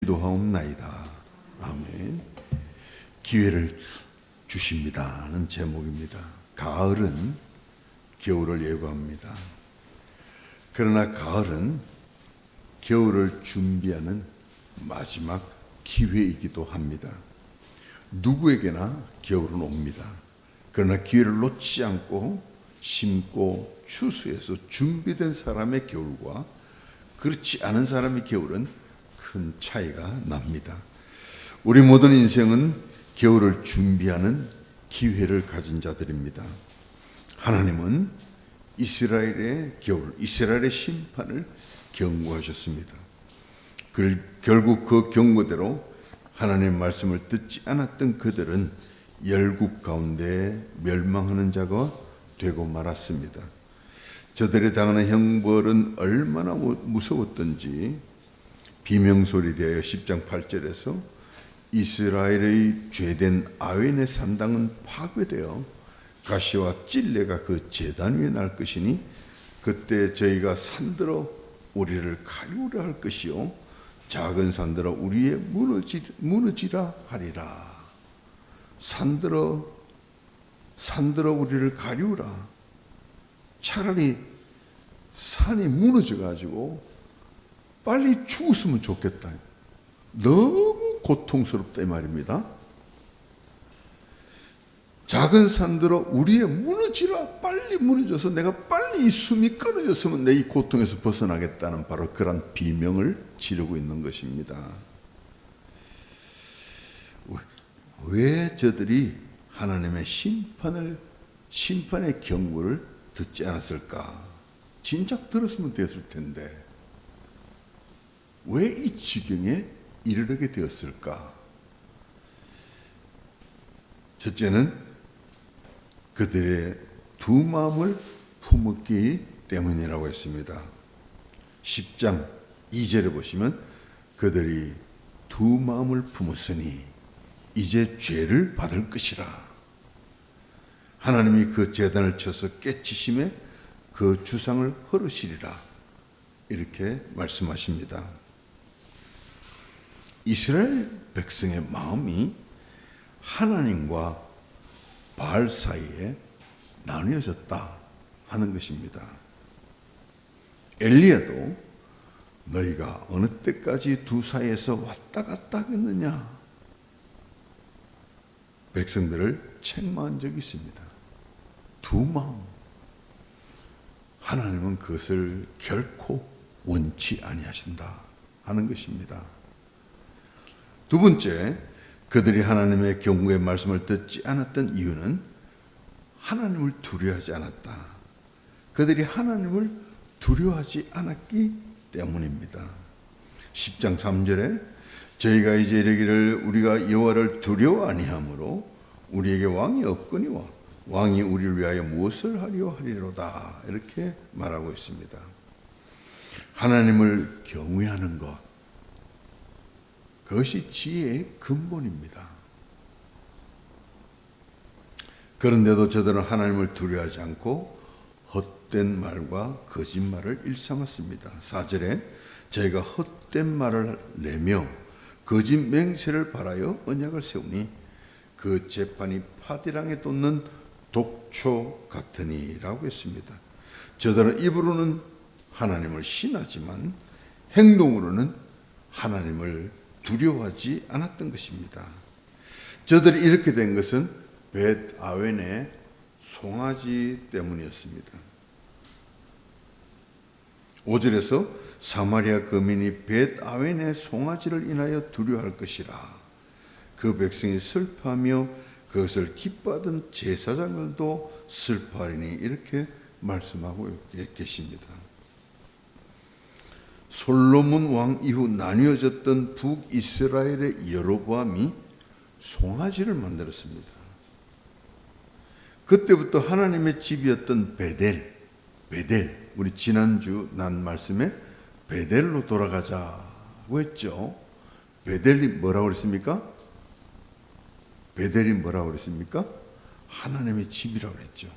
기도하옵나이다. 아멘. 기회를 주십니다는 제목입니다. 가을은 겨울을 예고합니다. 그러나 가을은 겨울을 준비하는 마지막 기회이기도 합니다. 누구에게나 겨울은 옵니다. 그러나 기회를 놓지 않고 심고 추수해서 준비된 사람의 겨울과 그렇지 않은 사람의 겨울은 큰 차이가 납니다. 우리 모든 인생은 겨울을 준비하는 기회를 가진 자들입니다. 하나님은 이스라엘의 겨울, 이스라엘의 심판을 경고하셨습니다. 결국 그 경고대로 하나님의 말씀을 듣지 않았던 그들은 열국 가운데 멸망하는 자가 되고 말았습니다. 저들이 당하는 형벌은 얼마나 무서웠던지 비명소리 대하여 10장 8절에서 이스라엘의 죄된 아웬의 산당은 파괴되어 가시와 찔레가 그 제단 위에 날 것이니 그때 저희가 산들어 우리를 가리우려 할 것이요 작은 산들어 우리의 무너지라 하리라. 산들어 우리를 가리우라. 차라리 산이 무너져 가지고 빨리 죽었으면 좋겠다. 너무 고통스럽다 이 말입니다. 작은 산들어 우리의 무너지라. 빨리 무너져서 내가 빨리 이 숨이 끊어졌으면 내 이 고통에서 벗어나겠다는 바로 그런 비명을 지르고 있는 것입니다. 왜 저들이 하나님의 심판의 경고를 듣지 않았을까? 진작 들었으면 되었을 텐데 왜 이 지경에 이르게 되었을까? 첫째는 그들의 두 마음을 품었기 때문이라고 했습니다. 10장 2절에 보시면 그들이 두 마음을 품었으니 이제 죄를 받을 것이라. 하나님이 그 제단을 쳐서 깨치심에 그 주상을 헐으시리라. 이렇게 말씀하십니다. 이스라엘 백성의 마음이 하나님과 바알 사이에 나뉘어졌다 하는 것입니다. 엘리야도 너희가 어느 때까지 두 사이에서 왔다 갔다 하겠느냐 백성들을 책망한 적이 있습니다. 두 마음. 하나님은 그것을 결코 원치 아니하신다 하는 것입니다. 두 번째, 그들이 하나님의 경고의 말씀을 듣지 않았던 이유는 하나님을 두려워하지 않았다. 그들이 하나님을 두려워하지 않았기 때문입니다. 10장 3절에 저희가 이제 이르기를 우리가 여호와를 두려워 아니하므로 우리에게 왕이 없거니와 왕이 우리를 위하여 무엇을 하리오 하리로다. 이렇게 말하고 있습니다. 하나님을 경외하는 것, 그것이 지혜의 근본입니다. 그런데도 저들은 하나님을 두려워하지 않고 헛된 말과 거짓말을 일삼았습니다. 4절에 저희가 헛된 말을 내며 거짓 맹세를 바라여 언약을 세우니 그 재판이 파디랑에 돋는 독초 같으니 라고 했습니다. 저들은 입으로는 하나님을 신하지만 행동으로는 하나님을 두려워하지 않았던 것입니다. 저들이 이렇게 된 것은 벳 아웬의 송아지 때문이었습니다. 5절에서 사마리아 거민이 벳 아웬의 송아지를 인하여 두려워할 것이라. 그 백성이 슬퍼하며 그것을 기뻐하던 제사장들도 슬퍼하리니 이렇게 말씀하고 계십니다. 솔로몬 왕 이후 나뉘어졌던 북이스라엘의 여로보암이 송아지를 만들었습니다. 그때부터 하나님의 집이었던 베델, 우리 지난주 난 말씀에 베델로 돌아가자고 했죠. 베델이 뭐라고 그랬습니까? 베델이 뭐라고 그랬습니까? 하나님의 집이라고 그랬죠.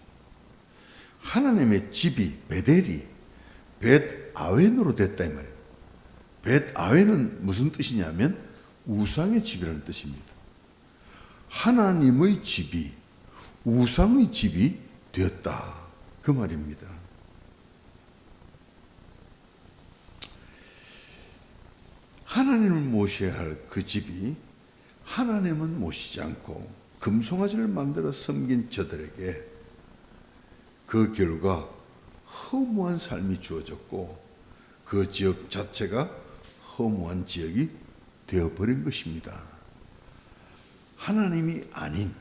하나님의 집이 베델이 벳 아웬으로 됐다 이 말이에요. 벳 아웬은 무슨 뜻이냐면 우상의 집이라는 뜻입니다. 하나님의 집이 우상의 집이 되었다, 그 말입니다. 하나님을 모셔야 할 그 집이 하나님은 모시지 않고 금송아지를 만들어 섬긴 저들에게 그 결과 허무한 삶이 주어졌고 그 지역 자체가 허무한 지역이 되어버린 것입니다. 하나님이 아닌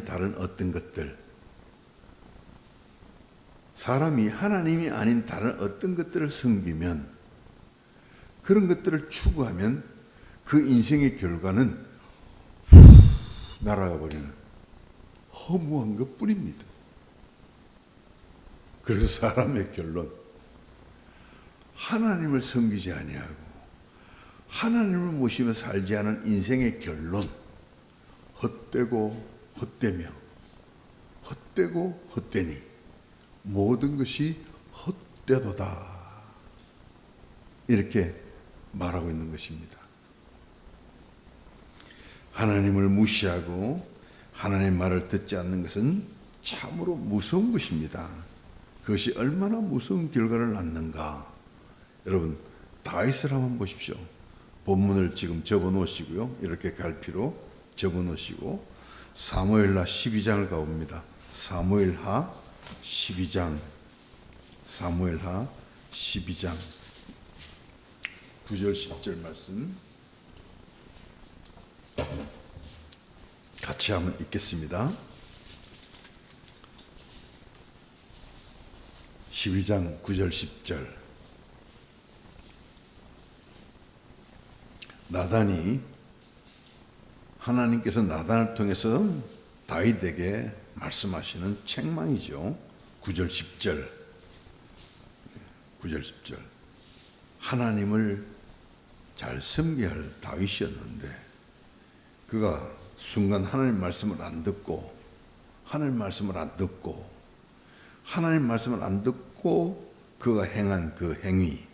다른 어떤 것들, 사람이 하나님이 아닌 다른 어떤 것들을 섬기면, 그런 것들을 추구하면 그 인생의 결과는 날아가 버리는 허무한 것뿐입니다. 그래서 사람의 결론, 하나님을 섬기지 아니하고 하나님을 모시며 살지 않은 인생의 결론, 헛되고 헛되며 헛되고 헛되니 모든 것이 헛되도다, 이렇게 말하고 있는 것입니다. 하나님을 무시하고 하나님의 말을 듣지 않는 것은 참으로 무서운 것입니다. 그것이 얼마나 무서운 결과를 낳는가. 여러분, 다윗을 한번 보십시오. 본문을 지금 접어 놓으시고요, 이렇게 갈피로 접어 놓으시고 사무엘하 12장을 가봅니다. 사무엘하 12장 9절 10절 말씀 같이 한번 읽겠습니다. 12장 9절 10절. 나단이, 하나님께서 나단을 통해서 다윗에게 말씀하시는 책망이죠. 9절 10절. 9절 10절. 하나님을 잘 섬겨야 할 다윗이었는데 그가 순간 하나님 말씀을 안 듣고 그가 행한 그 행위,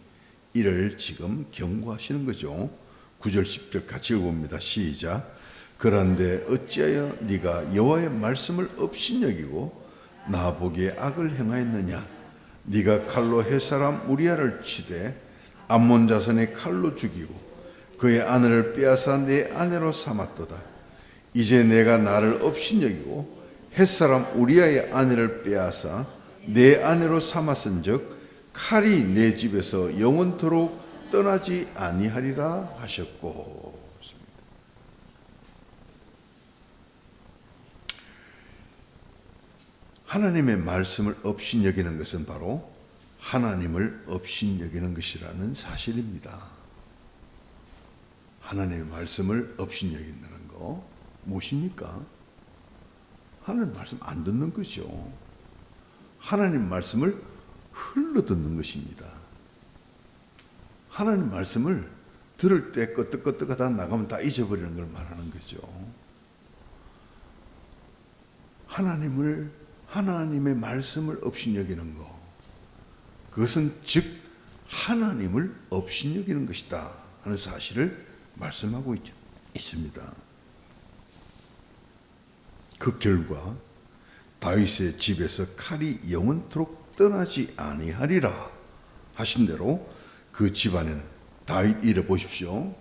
이를 지금 경고하시는 거죠. 9절 10절 같이 읽어봅니다. 시작. 그런데 어찌하여 네가 여호와의 말씀을 업신여기고 나 보기에 악을 행하였느냐? 네가 칼로 햇사람 우리아를 치되 암몬 자손의 칼로 죽이고 그의 아내를 빼앗아 내 아내로 삼았도다. 이제 내가 나를 업신여기고 햇사람 우리아의 아내를 빼앗아 내 아내로 삼았은즉 칼이 내 집에서 영원토록 떠나지 아니하리라 하셨고. 하나님의 말씀을 업신여기는 것은 바로 하나님을 업신여기는 것이라는 사실입니다. 하나님의 말씀을 업신여긴다는 거 무엇입니까? 하나님 말씀 안 듣는 것이죠. 하나님 말씀을 흘러 듣는 것입니다. 하나님 말씀을 들을 때 끄떡끄떡하다 나가면 다 잊어버리는 걸 말하는 거죠. 하나님의 말씀을 업신여기는 것, 그것은 즉 하나님을 업신여기는 것이다 하는 사실을 말씀하고 있습니다. 그 결과 다윗의 집에서 칼이 영원토록 떠나지 아니하리라 하신 대로 그 집안에는, 다윗 일을 보십시오.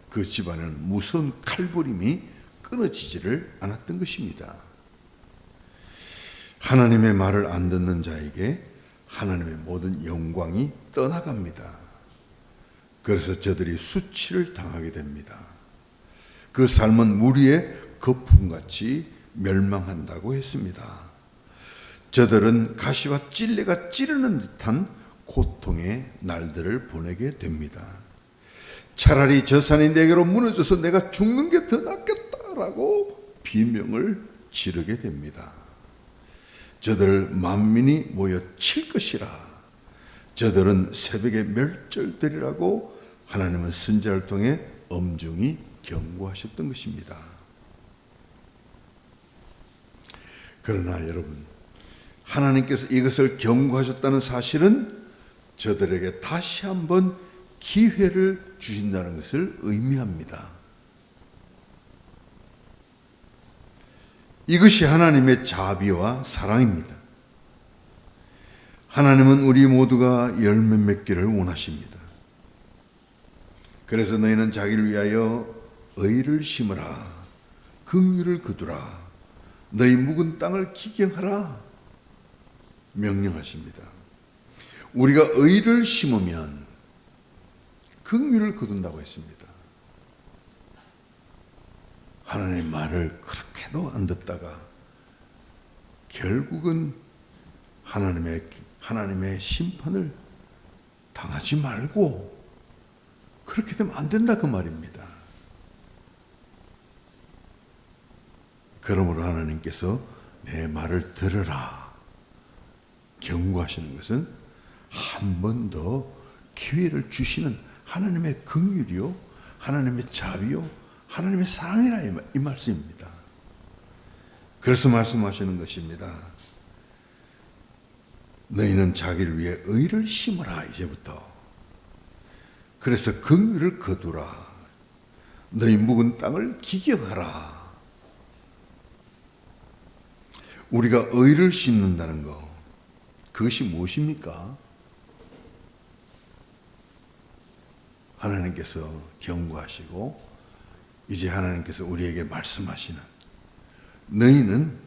그 집안에는 무서운 칼부림이 끊어지지를 않았던 것입니다. 하나님의 말을 안 듣는 자에게 하나님의 모든 영광이 떠나갑니다. 그래서 저들이 수치를 당하게 됩니다. 그 삶은 무리의 거품같이 멸망한다고 했습니다. 저들은 가시와 찔레가 찌르는 듯한 고통의 날들을 보내게 됩니다. 차라리 저 산이 내게로 무너져서 내가 죽는 게 더 낫겠다라고 비명을 지르게 됩니다. 저들 만민이 모여 칠 것이라. 저들은 새벽에 멸절되리라고 하나님은 선지자를 통해 엄중히 경고하셨던 것입니다. 그러나 여러분, 하나님께서 이것을 경고하셨다는 사실은 저들에게 다시 한번 기회를 주신다는 것을 의미합니다. 이것이 하나님의 자비와 사랑입니다. 하나님은 우리 모두가 열매 맺기를 원하십니다. 그래서 너희는 자기를 위하여 의를 심으라, 긍휼을 거두라, 너희 묵은 땅을 기경하라 명령하십니다. 우리가 의를 심으면 긍휼을 거둔다고 했습니다. 하나님의 말을 그렇게도 안 듣다가 결국은 하나님의 심판을 당하지 말고 그렇게 되면 안 된다 그 말입니다. 그러므로 하나님께서 내 말을 들으라 경고하시는 것은 한 번 더 기회를 주시는 하나님의 긍휼이요, 하나님의 자비요, 하나님의 사랑이라 이 말씀입니다. 그래서 말씀하시는 것입니다. 너희는 자기를 위해 의를 심으라 이제부터. 그래서 긍휼을 거두라. 너희 묵은 땅을 기경하라. 우리가 의를 심는다는 것, 그것이 무엇입니까? 하나님께서 경고하시고 이제 하나님께서 우리에게 말씀하시는, 너희는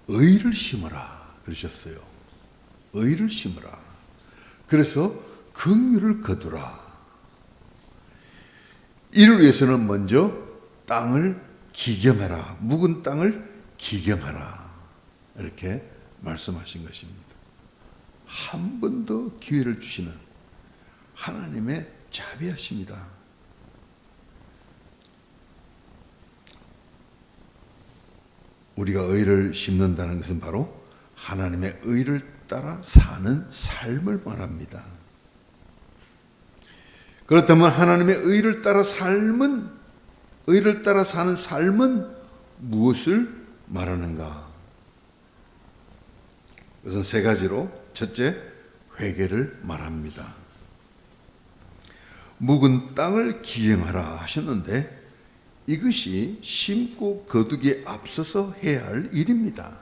의를 심어라 그러셨어요. 의를 심어라. 그래서 긍휼을 거두라. 이를 위해서는 먼저 땅을 기경하라. 묵은 땅을 기경하라. 이렇게 말씀하신 것입니다. 한 번 더 기회를 주시는 하나님의 자비하십니다. 우리가 의를 심는다는 것은 바로 하나님의 의를 따라 사는 삶을 말합니다. 그렇다면 하나님의 의를 따라 사는 삶은 무엇을 말하는가? 그것은 세 가지로, 첫째, 회개를 말합니다. 묵은 땅을 기경하라 하셨는데 이것이 심고 거두기에 앞서서 해야 할 일입니다.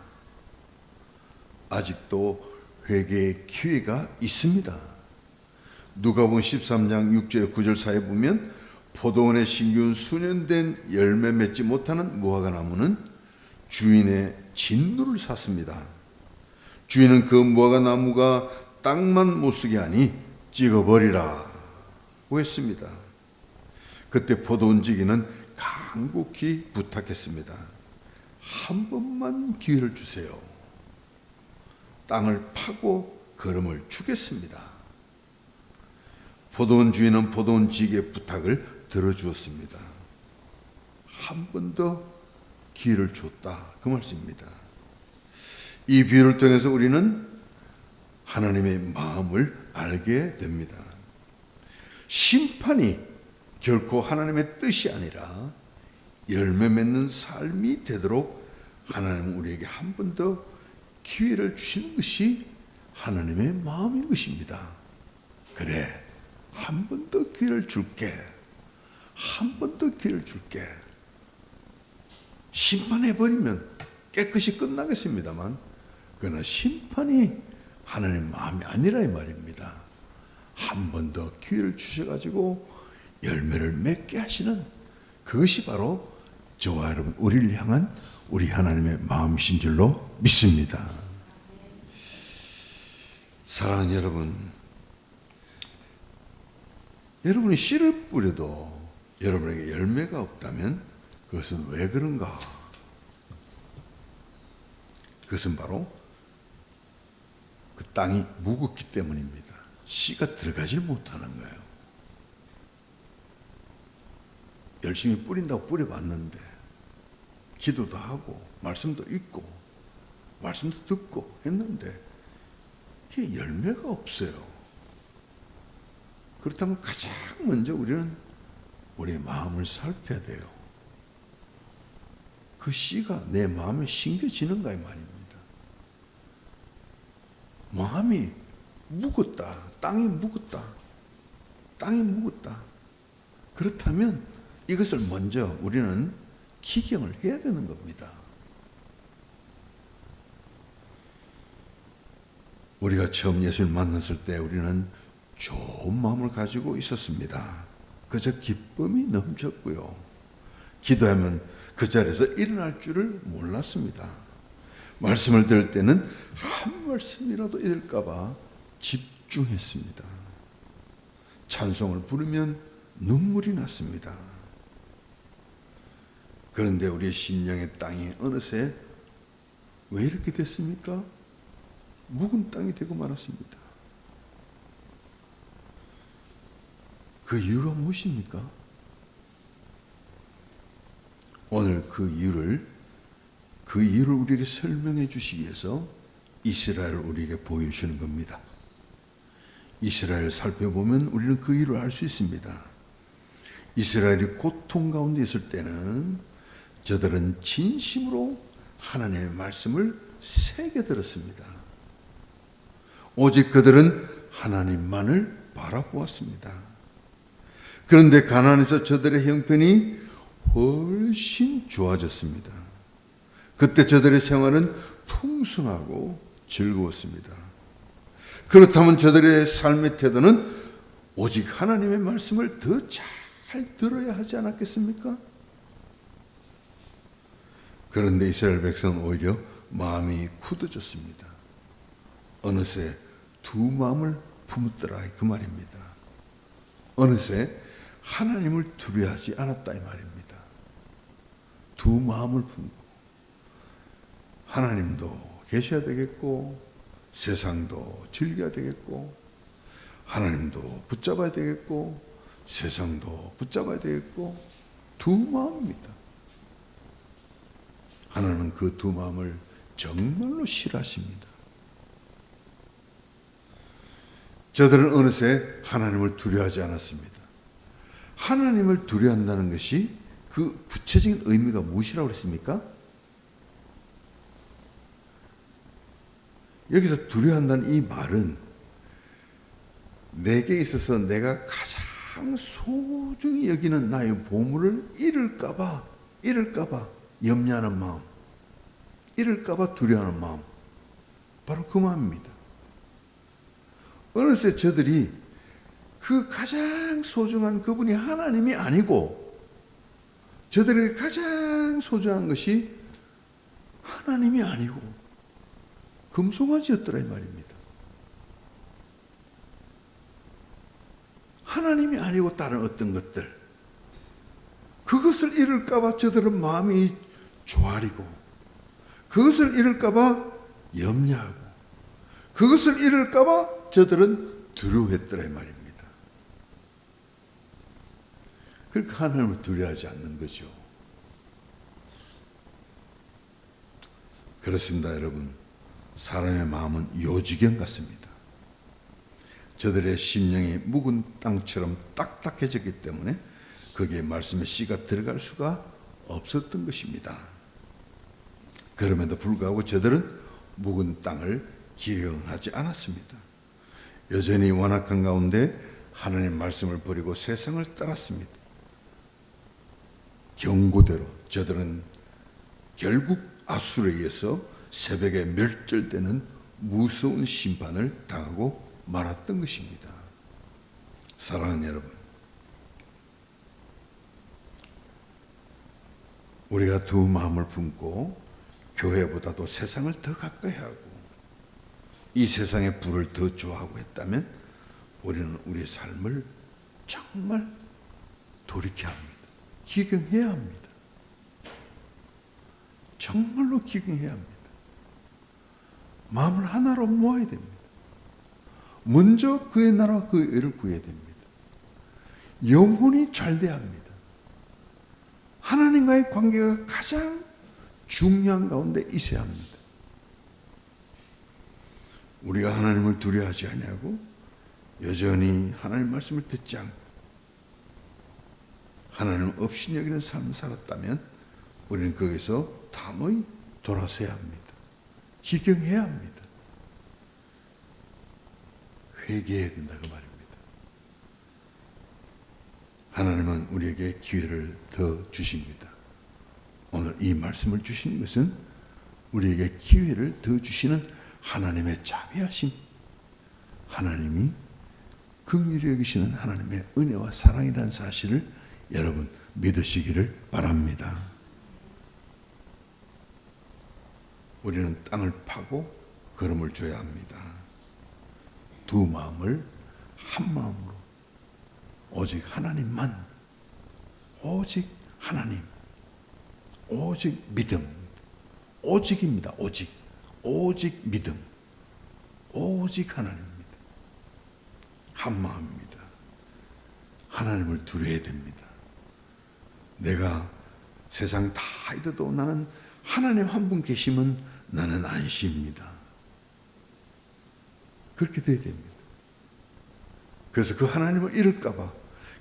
아직도 회개의 기회가 있습니다. 누가복음 13장 6절 9절 사이에 보면 포도원에 심기운 수년 된 열매 맺지 못하는 무화과 나무는 주인의 진노를 샀습니다. 주인은 그 무화과 나무가 땅만 못쓰게 하니 찍어버리라 고 했습니다. 그때 포도원 지기는 간곡히 부탁했습니다. 한 번만 기회를 주세요. 땅을 파고 거름을 주겠습니다. 포도원 주인은 포도원 지기의 부탁을 들어주었습니다. 한 번 더 기회를 줬다 그 말씀입니다. 이 비유를 통해서 우리는 하나님의 마음을 알게 됩니다. 심판이 결코 하나님의 뜻이 아니라 열매 맺는 삶이 되도록 하나님은 우리에게 한 번 더 기회를 주시는 것이 하나님의 마음인 것입니다. 그래, 한 번 더 기회를 줄게. 한 번 더 기회를 줄게. 심판해버리면 깨끗이 끝나겠습니다만, 그러나 심판이 하나님의 마음이 아니라 이 말입니다. 한 번 더 기회를 주셔가지고 열매를 맺게 하시는, 그것이 바로 저와 여러분, 우리를 향한 우리 하나님의 마음이신 줄로 믿습니다. 사랑하는 여러분, 여러분이 씨를 뿌려도 여러분에게 열매가 없다면 그것은 왜 그런가? 그것은 바로 그 땅이 묵었기 때문입니다. 씨가 들어가질 못하는 거예요. 열심히 뿌린다고 뿌려봤는데 기도도 하고 말씀도 읽고 말씀도 듣고 했는데 그게 열매가 없어요. 그렇다면 가장 먼저 우리는 우리의 마음을 살펴야 돼요. 그 씨가 내 마음에 심겨지는가 이 말입니다. 마음이 묵었다. 땅이 묵었다. 땅이 묵었다. 그렇다면 이것을 먼저 우리는 기경을 해야 되는 겁니다. 우리가 처음 예수를 만났을 때 우리는 좋은 마음을 가지고 있었습니다. 그저 기쁨이 넘쳤고요. 기도하면 그 자리에서 일어날 줄을 몰랐습니다. 말씀을 들을 때는 한 말씀이라도 잃을까 봐 집중했습니다. 찬송을 부르면 눈물이 났습니다. 그런데 우리의 심령의 땅이 어느새 왜 이렇게 됐습니까? 묵은 땅이 되고 말았습니다. 그 이유가 무엇입니까? 오늘 그 이유를 우리에게 설명해 주시기 위해서 이스라엘을 우리에게 보여주시는 겁니다. 이스라엘을 살펴보면 우리는 그 이유를 알 수 있습니다. 이스라엘이 고통 가운데 있을 때는 저들은 진심으로 하나님의 말씀을 새겨 들었습니다. 오직 그들은 하나님만을 바라보았습니다. 그런데 가나안에서 저들의 형편이 훨씬 좋아졌습니다. 그때 저들의 생활은 풍성하고 즐거웠습니다. 그렇다면 저들의 삶의 태도는 오직 하나님의 말씀을 더 잘 들어야 하지 않았겠습니까? 그런데 이스라엘 백성은 오히려 마음이 굳어졌습니다. 어느새 두 마음을 품었더라 그 말입니다. 어느새 하나님을 두려워하지 않았다 이 말입니다. 두 마음을 품고 하나님도 계셔야 되겠고 세상도 즐겨야 되겠고 하나님도 붙잡아야 되겠고 세상도 붙잡아야 되겠고 두 마음입니다. 하나님은 그 두 마음을 정말로 싫어하십니다. 저들은 어느새 하나님을 두려워하지 않았습니다. 하나님을 두려워한다는 것이 그 구체적인 의미가 무엇이라고 그랬습니까? 여기서 두려워한다는 이 말은 내게 있어서 내가 가장 소중히 여기는 나의 보물을 잃을까봐 염려하는 마음, 잃을까봐 두려워하는 마음, 바로 그 마음입니다. 어느새 저들이 그 가장 소중한 그분이 하나님이 아니고 저들에게 가장 소중한 것이 하나님이 아니고 금송아지였더라 이 말입니다. 하나님이 아니고 다른 어떤 것들, 그것을 잃을까봐 저들은 마음이 조아리고 그것을 잃을까봐 염려하고 그것을 잃을까봐 저들은 두려워했더라 이 말입니다. 그러니까 하나님을 두려워하지 않는 거죠. 그렇습니다, 여러분. 사람의 마음은 요지경 같습니다. 저들의 심령이 묵은 땅처럼 딱딱해졌기 때문에 거기에 말씀의 씨가 들어갈 수가 없었던 것입니다. 그럼에도 불구하고 저들은 묵은 땅을 기경하지 않았습니다. 여전히 완악한 가운데 하나님의 말씀을 버리고 세상을 따랐습니다. 경고대로 저들은 결국 아수르에 의해서 새벽에 멸절되는 무서운 심판을 당하고 말았던 것입니다. 사랑하는 여러분, 우리가 두 마음을 품고 교회보다도 세상을 더 가까이 하고 이 세상의 부를 더 좋아하고 했다면 우리는 우리의 삶을 정말 돌이켜야 합니다. 기경해야 합니다. 정말로 기경해야 합니다. 마음을 하나로 모아야 됩니다. 먼저 그의 나라와 그의 의를 구해야 됩니다. 영혼이 잘 돼야 합니다. 하나님과의 관계가 가장 중요한 가운데 있어야 합니다. 우리가 하나님을 두려워하지 아니하고 여전히 하나님 말씀을 듣지 않고 하나님 없이 여기는 삶을 살았다면 우리는 거기서 담의 돌아서야 합니다. 기경해야 합니다. 회개해야 된다 그 말입니다. 하나님은 우리에게 기회를 더 주십니다. 오늘 이 말씀을 주시는 것은 우리에게 기회를 더 주시는 하나님의 자비하심, 하나님이 긍휼히 여기시는 하나님의 은혜와 사랑이라는 사실을 여러분 믿으시기를 바랍니다. 우리는 땅을 파고 걸음을 줘야 합니다. 두 마음을 한 마음으로 오직 하나님만, 오직 하나님, 오직 믿음, 오직입니다. 오직 믿음, 오직 하나님입니다. 한 마음입니다. 하나님을 두려워야 됩니다. 내가 세상 다 이뤄도 나는 하나님 한 분 계시면 나는 안심입니다. 그렇게 돼야 됩니다. 그래서 그 하나님을 잃을까 봐,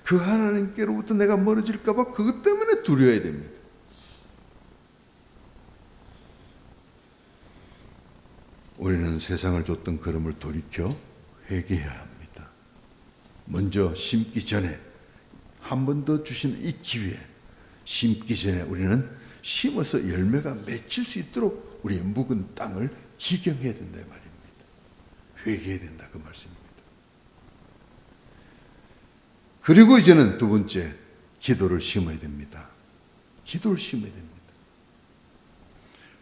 그 하나님께로부터 내가 멀어질까 봐 그것 때문에 두려워야 됩니다. 우리는 세상을 줬던 걸음을 돌이켜 회개해야 합니다. 먼저 심기 전에 한 번 더 주신 이 기회, 심기 전에 우리는 심어서 열매가 맺힐 수 있도록 우리의 묵은 땅을 기경해야 된다 이 말입니다. 회개해야 된다 그 말씀입니다. 그리고 이제는 두 번째, 기도를 심어야 됩니다. 기도를 심어야 됩니다.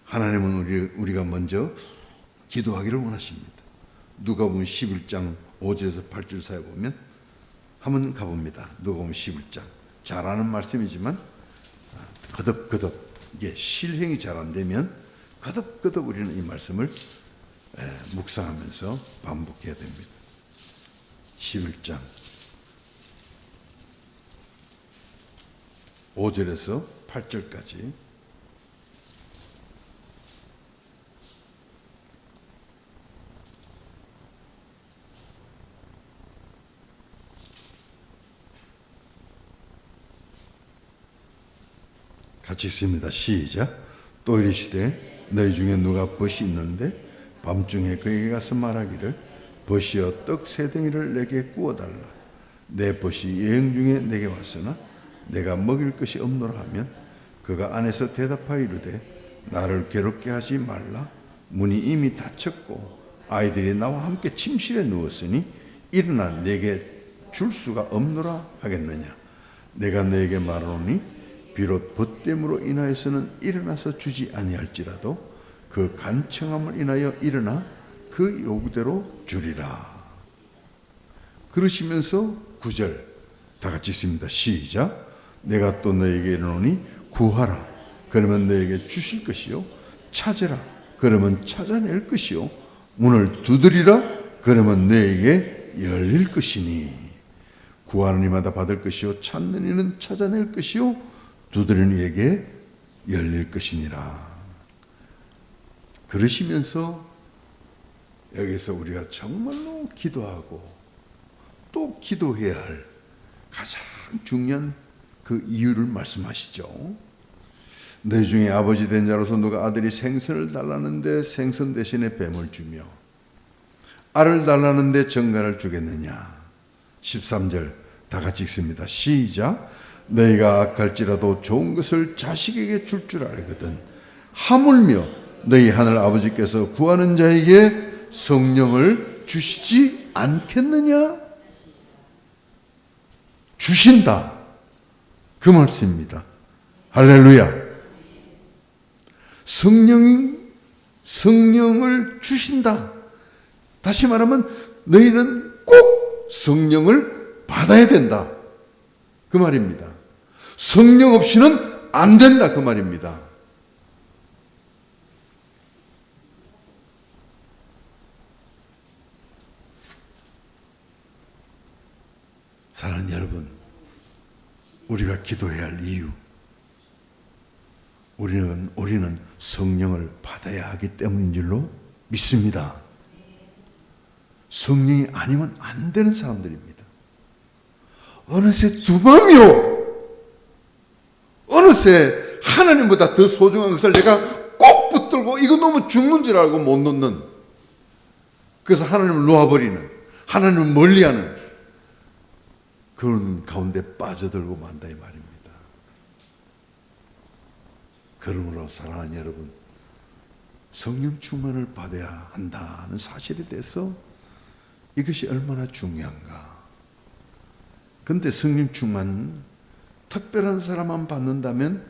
하나님은 우리가 먼저 기도하기를 원하십니다. 누가복음 11장 5절에서 8절 사이에 보면 한번 가봅니다. 누가복음 11장. 잘 아는 말씀이지만 거듭거듭 이게 실행이 잘 안 되면 거듭거듭 우리는 이 말씀을 묵상하면서 반복해야 됩니다. 11장 5절에서 8절까지 같이 읽습니다. 시작. 또 이르시되 너희 중에 누가 벗이 있는데 밤중에 그에게 가서 말하기를 벗이여 떡 세 덩이를 내게 구워달라. 내 벗이 여행 중에 내게 왔으나 내가 먹일 것이 없노라 하면 그가 안에서 대답하여 이르되 나를 괴롭게 하지 말라. 문이 이미 닫혔고 아이들이 나와 함께 침실에 누웠으니 일어나 내게 줄 수가 없노라 하겠느냐. 내가 너에게 말하노니 비록 벗됨으로 인하여서는 일어나서 주지 아니할지라도 그 간청함을 인하여 일어나 그 요구대로 주리라. 그러시면서 9절 다 같이 읽습니다. 시작. 내가 또 너에게 이르노니 구하라. 그러면 너에게 주실 것이요. 찾으라. 그러면 찾아낼 것이요. 문을 두드리라. 그러면 너에게 열릴 것이니. 구하는 이마다 받을 것이요. 찾는 이는 찾아낼 것이요. 두드리는 이에게 열릴 것이니라. 그러시면서 여기서 우리가 정말로 기도하고 또 기도해야 할 가장 중요한 그 이유를 말씀하시죠. 너희 중에 아버지 된 자로서 누가 아들이 생선을 달라는데 생선 대신에 뱀을 주며 알을 달라는데 정갈을 주겠느냐. 13절 다 같이 읽습니다. 시작. 너희가 악할지라도 좋은 것을 자식에게 줄 줄 알거든 하물며 너희 하늘 아버지께서 구하는 자에게 성령을 주시지 않겠느냐. 주신다 그 말씀입니다. 할렐루야. 성령을 주신다. 다시 말하면 너희는 꼭 성령을 받아야 된다 그 말입니다. 성령 없이는 안 된다 그 말입니다. 사랑하는 여러분, 우리가 기도해야 할 이유, 우리는 성령을 받아야 하기 때문인 줄로 믿습니다. 성령이 아니면 안 되는 사람들입니다. 어느새 두 마음이요. 어느새 하나님보다 더 소중한 것을 내가 꼭 붙들고 이거 놓으면 죽는 줄 알고 못 놓는, 그래서 하나님을 놓아버리는, 하나님을 멀리하는 그런 가운데 빠져들고 만다 이 말입니다. 그러므로 사랑하는 여러분, 성령 충만을 받아야 한다는 사실에 대해서 이것이 얼마나 중요한가. 그런데 성령 충만 특별한 사람만 받는다면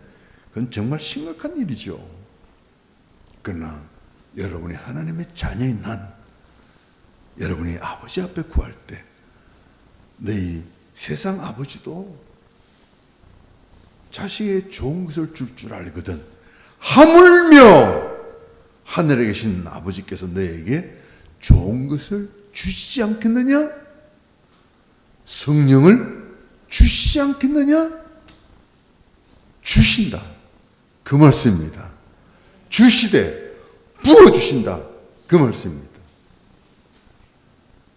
그건 정말 심각한 일이죠. 그러나 여러분이 하나님의 자녀인 한, 여러분이 아버지 앞에 구할 때 너희 세상 아버지도 자식의 좋은 것을 줄 줄 알거든. 하물며 하늘에 계신 아버지께서 너에게 좋은 것을 주시지 않겠느냐? 성령을 주시지 않겠느냐? 주신다. 그 말씀입니다. 주시되 부어주신다. 그 말씀입니다.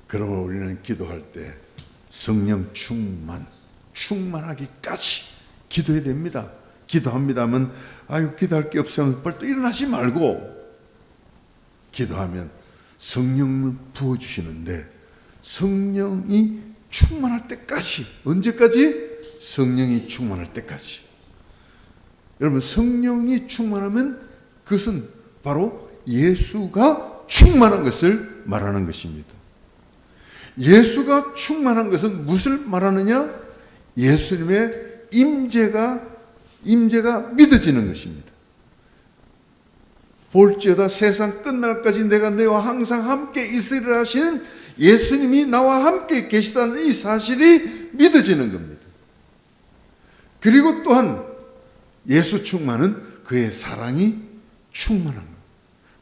그러면 우리는 기도할 때 성령 충만하기까지 기도해야 됩니다. 기도합니다면 아유 기도할 게 없으면 벌떡 일어나지 말고 기도하면 성령을 부어주시는데 성령이 충만할 때까지, 언제까지? 성령이 충만할 때까지. 여러분, 성령이 충만하면 그것은 바로 예수가 충만한 것을 말하는 것입니다. 예수가 충만한 것은 무엇을 말하느냐? 예수님의 임재가 믿어지는 것입니다. 볼지어다 세상 끝날까지 내가 너와 항상 함께 있으리라 하시는 예수님이 나와 함께 계시다는 이 사실이 믿어지는 겁니다. 그리고 또한 예수 충만은 그의 사랑이 충만한 겁니다.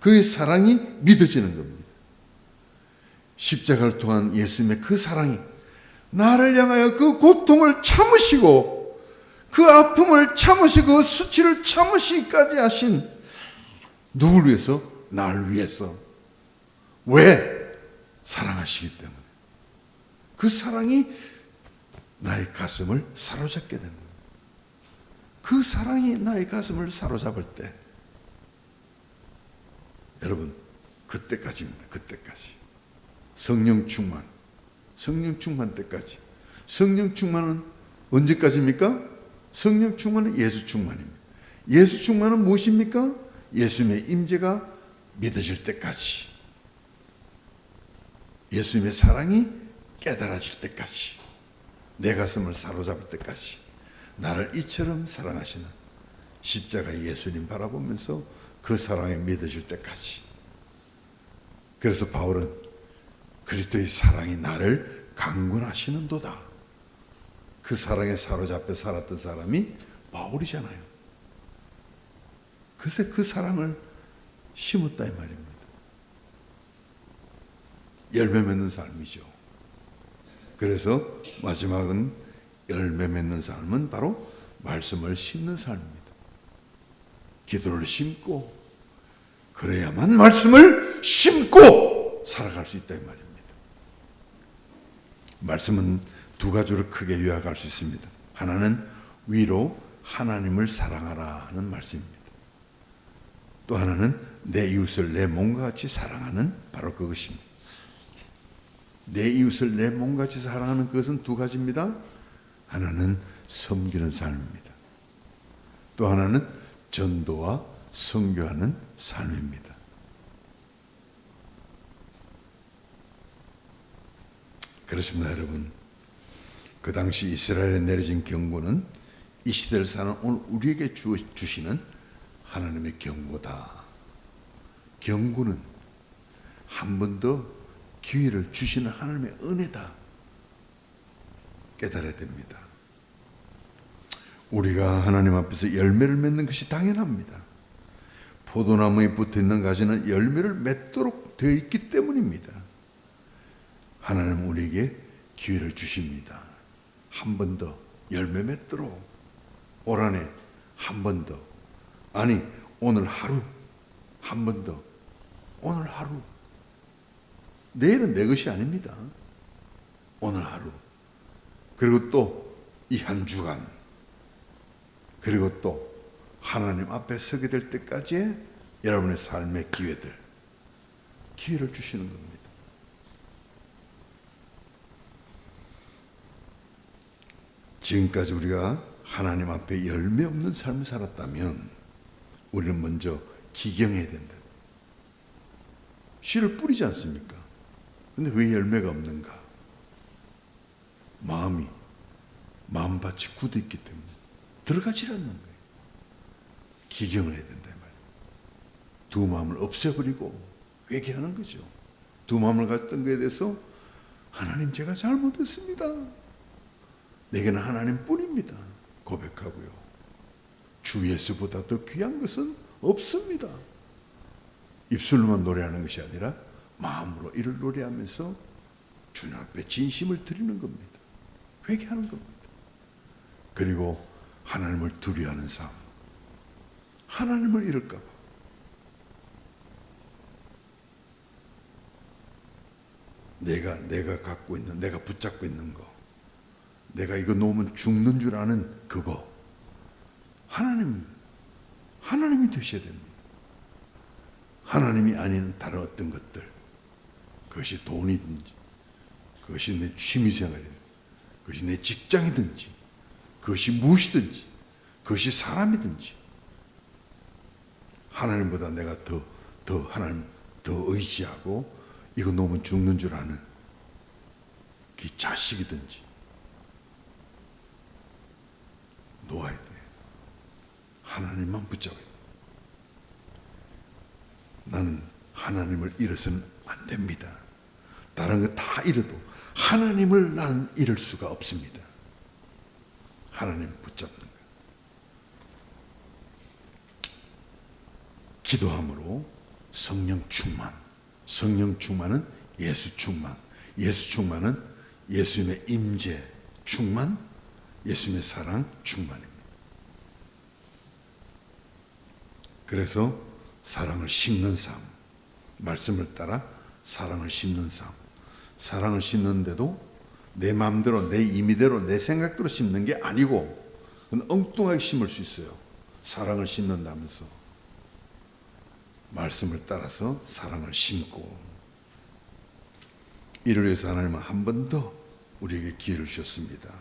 그의 사랑이 믿어지는 겁니다. 십자가를 통한 예수님의 그 사랑이 나를 향하여 그 고통을 참으시고 그 아픔을 참으시고 그 수치를 참으시기까지 하신 누구를 위해서? 나를 위해서. 왜? 사랑하시기 때문에. 그 사랑이 나의 가슴을 사로잡게 되는 거예요. 그 사랑이 나의 가슴을 사로잡을 때 여러분 그때까지입니다. 그때까지. 성령 충만 때까지. 성령 충만은 언제까지입니까? 성령 충만은 예수 충만입니다. 예수 충만은 무엇입니까? 예수님의 임재가 믿어질 때까지. 예수님의 사랑이 깨달아질 때까지. 내 가슴을 사로잡을 때까지. 나를 이처럼 사랑하시는 십자가 예수님 바라보면서 그 사랑에 믿어질 때까지. 그래서 바울은 그리스도의 사랑이 나를 강권하시는도다. 그 사랑에 사로잡혀 살았던 사람이 바울이잖아요. 그래서 그 사랑을 심었다 이 말입니다. 열매 맺는 삶이죠. 그래서 마지막은 열매 맺는 삶은 바로 말씀을 심는 삶입니다. 기도를 심고 그래야만 말씀을 심고 살아갈 수 있다 이 말입니다. 말씀은 두 가지로 크게 요약할 수 있습니다. 하나는 위로 하나님을 사랑하라는 말씀입니다. 또 하나는 내 이웃을 내 몸과 같이 사랑하는 바로 그것입니다. 내 이웃을 내 몸과 같이 사랑하는 그것은 두 가지입니다. 하나는 섬기는 삶입니다. 또 하나는 전도와 선교하는 삶입니다. 그렇습니다, 여러분. 그 당시 이스라엘에 내려진 경고는 이 시대를 사는 오늘 우리에게 주시는 하나님의 경고다. 경고는 한 번 더 기회를 주시는 하나님의 은혜다. 깨달아야 됩니다. 우리가 하나님 앞에서 열매를 맺는 것이 당연합니다. 포도나무에 붙어있는 가지는 열매를 맺도록 되어 있기 때문입니다. 하나님은 우리에게 기회를 주십니다. 한 번 더 열매 맺도록. 올 한해 한 번 더. 아니 오늘 하루 한 번 더. 오늘 하루. 내일은 내 것이 아닙니다. 오늘 하루. 그리고 또 이 한 주간. 그리고 또 하나님 앞에 서게 될 때까지의 여러분의 삶의 기회를 주시는 겁니다. 지금까지 우리가 하나님 앞에 열매 없는 삶을 살았다면 우리는 먼저 기경해야 된다. 씨를 뿌리지 않습니까? 근데 왜 열매가 없는가? 마음밭이 굳어있기 때문에 들어가지 않는 거예요. 기경을 해야 된다 말이에요. 두 마음을 없애버리고 회개하는 거죠. 두 마음을 갖던 것에 대해서 하나님, 제가 잘못했습니다. 내게는 하나님뿐입니다. 고백하고요. 주 예수보다 더 귀한 것은 없습니다. 입술로만 노래하는 것이 아니라 마음으로 이를 노래하면서 주님 앞에 진심을 드리는 겁니다. 회개하는 겁니다. 그리고 하나님을 두려워하는 삶. 하나님을 잃을까 봐. 내가 갖고 있는, 내가 붙잡고 있는 거, 내가 이거 놓으면 죽는 줄 아는 그거, 하나님이 되셔야 됩니다. 하나님이 아닌 다른 어떤 것들, 그것이 돈이든지, 그것이 내 취미생활이든지, 그것이 내 직장이든지, 그것이 무엇이든지, 그것이 사람이든지, 하나님보다 내가 하나님 더 의지하고 이거 놓으면 죽는 줄 아는 그 자식이든지 놓아야 돼. 하나님만 붙잡아야 돼. 나는 하나님을 잃어서는 안 됩니다. 다른 거 다 잃어도 하나님을 나는 잃을 수가 없습니다. 하나님 붙잡는 거예요. 기도함으로 성령 충만. 성령 충만은 예수 충만. 예수 충만은 예수님의 임재 충만, 예수님의 사랑 충만입니다. 그래서 사랑을 심는 삶, 말씀을 따라 사랑을 심는 삶. 사랑을 심는데도 내 마음대로, 내 임의대로, 내 생각대로 심는 게 아니고 그건 엉뚱하게 심을 수 있어요. 사랑을 심는다면서 말씀을 따라서 사랑을 심고, 이를 위해서 하나님은 한 번 더 우리에게 기회를 주셨습니다.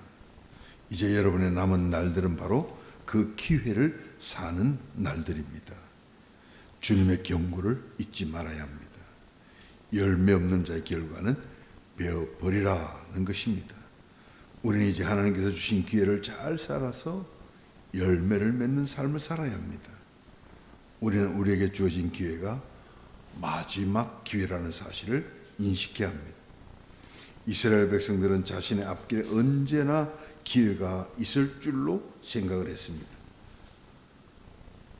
이제 여러분의 남은 날들은 바로 그 기회를 사는 날들입니다. 주님의 경고를 잊지 말아야 합니다. 열매 없는 자의 결과는 베어버리라는 것입니다. 우리는 이제 하나님께서 주신 기회를 잘 살아서 열매를 맺는 삶을 살아야 합니다. 우리는 우리에게 주어진 기회가 마지막 기회라는 사실을 인식해야 합니다. 이스라엘 백성들은 자신의 앞길에 언제나 기회가 있을 줄로 생각을 했습니다.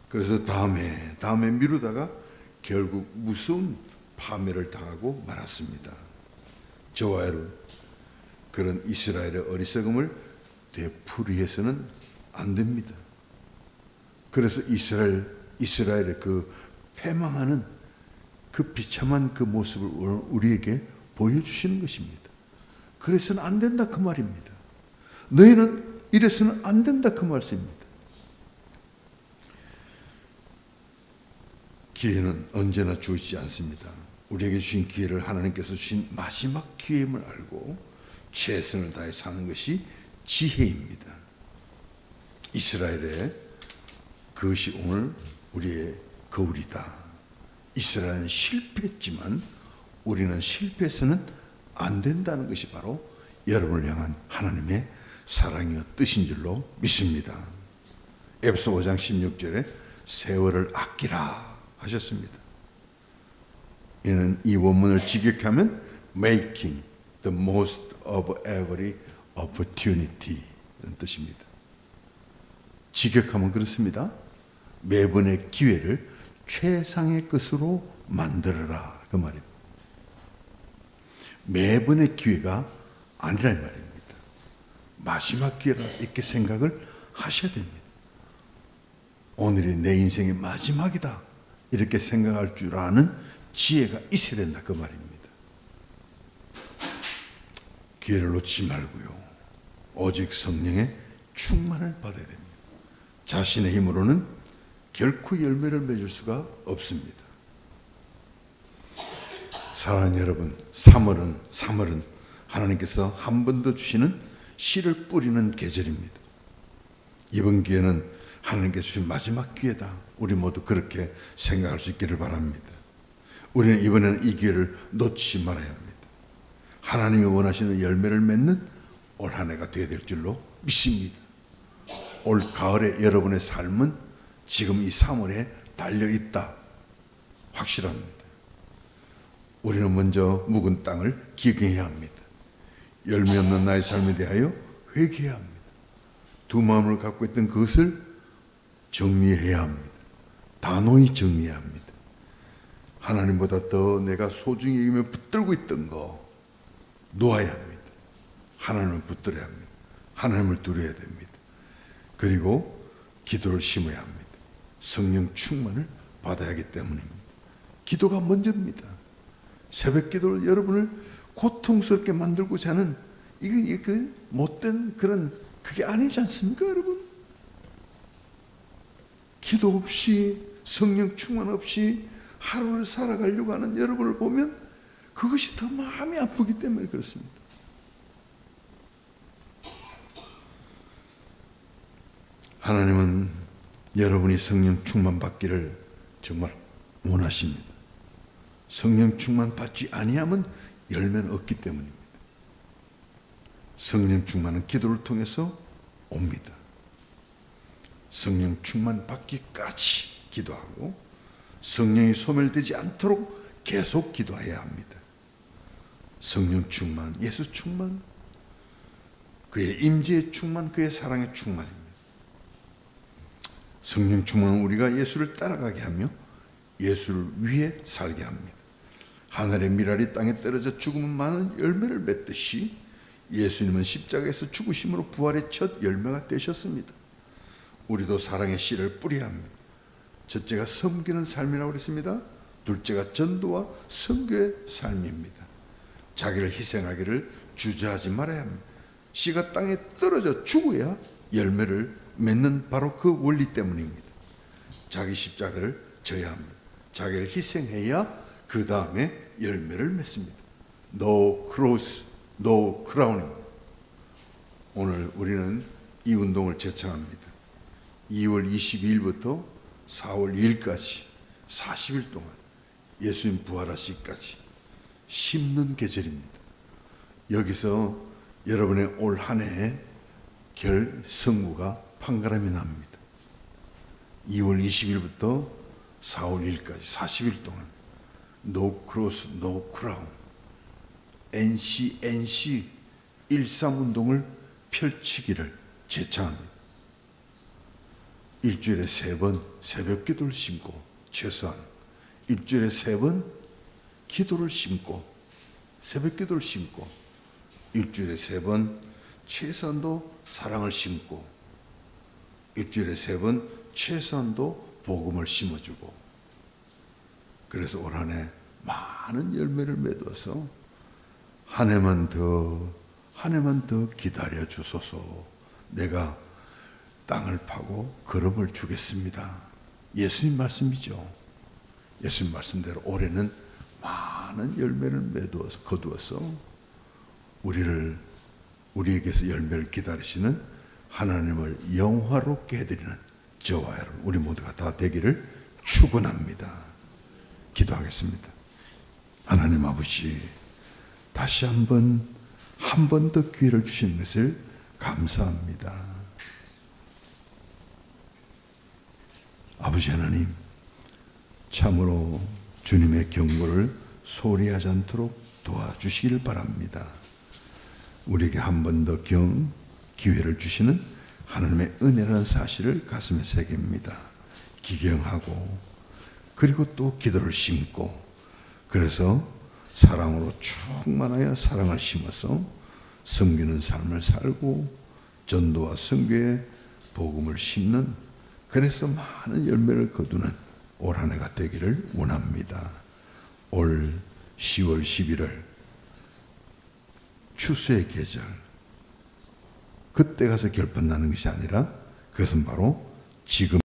그래서 다음에 미루다가 결국 무서운 파멸을 당하고 말았습니다. 저와 여러분, 그런 이스라엘의 어리석음을 되풀이해서는 안 됩니다. 그래서 이스라엘의 그 패망하는 그 비참한 그 모습을 우리에게 보여주시는 것입니다. 그래서는 안 된다 그 말입니다. 너희는 이래서는 안 된다 그 말씀입니다. 기회는 언제나 주어지지 않습니다. 우리에게 주신 기회를 하나님께서 주신 마지막 기회임을 알고 최선을 다해 사는 것이 지혜입니다. 이스라엘의 그것이 오늘 우리의 거울이다. 이스라엘은 실패했지만 우리는 실패해서는 안 된다는 것이 바로 여러분을 향한 하나님의 사랑이요 뜻인 줄로 믿습니다. 에베소 5장 16절에 세월을 아끼라 하셨습니다. 이는 이 원문을 직역하면 making the most of every opportunity 이런 뜻입니다. 직역하면 그렇습니다. 매번의 기회를 최상의 것으로 만들어라 그 말입니다. 매번의 기회가 아니란 말입니다. 마지막 기회라 이렇게 생각을 하셔야 됩니다. 오늘이 내 인생의 마지막이다 이렇게 생각할 줄 아는 지혜가 있어야 된다 그 말입니다. 기회를 놓치지 말고요. 오직 성령의 충만을 받아야 됩니다. 자신의 힘으로는 결코 열매를 맺을 수가 없습니다. 사랑하는 여러분, 3월은 하나님께서 한 번 더 주시는 씨를 뿌리는 계절입니다. 이번 기회는 하나님께 주신 마지막 기회다. 우리 모두 그렇게 생각할 수 있기를 바랍니다. 우리는 이번에는 이 기회를 놓치지 말아야 합니다. 하나님이 원하시는 열매를 맺는 올 한 해가 되어야 될 줄로 믿습니다. 올 가을에 여러분의 삶은 지금 이 3월에 달려있다. 확실합니다. 우리는 먼저 묵은 땅을 기경해야 합니다. 열매 없는 나의 삶에 대하여 회개해야 합니다. 두 마음을 갖고 있던 그것을 정리해야 합니다. 단호히 정리해야 합니다. 하나님보다 더 내가 소중히 여기며 붙들고 있던 거 놓아야 합니다. 하나님을 붙들어야 합니다. 하나님을 두려야 됩니다. 그리고 기도를 심어야 합니다. 성령 충만을 받아야 하기 때문입니다. 기도가 먼저입니다. 새벽 기도를 여러분을 고통스럽게 만들고자 하는 이게 그 못된 그런 그게 아니지 않습니까, 여러분? 기도 없이 성령 충만 없이 하루를 살아가려고 하는 여러분을 보면 그것이 더 마음이 아프기 때문에 그렇습니다. 하나님은 여러분이 성령 충만 받기를 정말 원하십니다. 성령 충만 받지 아니하면 열매는 없기 때문입니다. 성령 충만은 기도를 통해서 옵니다. 성령 충만 받기까지 기도하고 성령이 소멸되지 않도록 계속 기도해야 합니다. 성령 충만, 예수 충만, 그의 임재의 충만, 그의 사랑의 충만입니다. 성령 충만은 우리가 예수를 따라가게 하며 예수를 위해 살게 합니다. 하늘의 밀알이 땅에 떨어져 죽으면 많은 열매를 맺듯이 예수님은 십자가에서 죽으심으로 부활의 첫 열매가 되셨습니다. 우리도 사랑의 씨를 뿌려야 합니다. 첫째가 섬기는 삶이라고 그랬습니다. 둘째가 전도와 선교의 삶입니다. 자기를 희생하기를 주저하지 말아야 합니다. 씨가 땅에 떨어져 죽어야 열매를 맺는 바로 그 원리 때문입니다. 자기 십자가를 져야 합니다. 자기를 희생해야 그 다음에 열매를 맺습니다. No cross, no crown입니다. 오늘 우리는 이 운동을 제창합니다. 2월 22일부터 4월 2일까지 40일 동안 예수님 부활하시기까지 심는 계절입니다. 여기서 여러분의 올 한 해의 결승부가 판가름이 납니다. 2월 20일부터 4월 1일까지 40일 동안 No cross, no crown NC 13운동을 펼치기를 제창합니다. 일주일에 3번 새벽 기도를 심고 최소한 일주일에 3번 기도를 심고 새벽 기도를 심고 일주일에 3번 최소한도 사랑을 심고 일주일에 3번 최소한도 복음을 심어주고 그래서 올 한 해 많은 열매를 맺어서 한 해만 더 기다려 주소서. 내가 땅을 파고 걸음을 주겠습니다. 예수님 말씀이죠. 예수님 말씀대로 올해는 많은 열매를 거두어서 우리에게서 열매를 기다리시는 하나님을 영화롭게 해드리는 저와 여러분 우리 모두가 다 되기를 축원합니다. 기도하겠습니다. 하나님 아버지, 다시 한 번 더 기회를 주신 것을 감사합니다. 아버지 하나님, 참으로 주님의 경고를 소홀히 하지 않도록 도와주시기를 바랍니다. 우리에게 한 번 더 기회를 주시는 하나님의 은혜라는 사실을 가슴에 새깁니다. 기경하고 그리고 또 기도를 심고 그래서 사랑으로 충만하여 사랑을 심어서 섬기는 삶을 살고 전도와 선교의 복음을 심는 그래서 많은 열매를 거두는 올 한 해가 되기를 원합니다. 올 10월 11월 추수의 계절 그때 가서 결판 나는 것이 아니라 그것은 바로 지금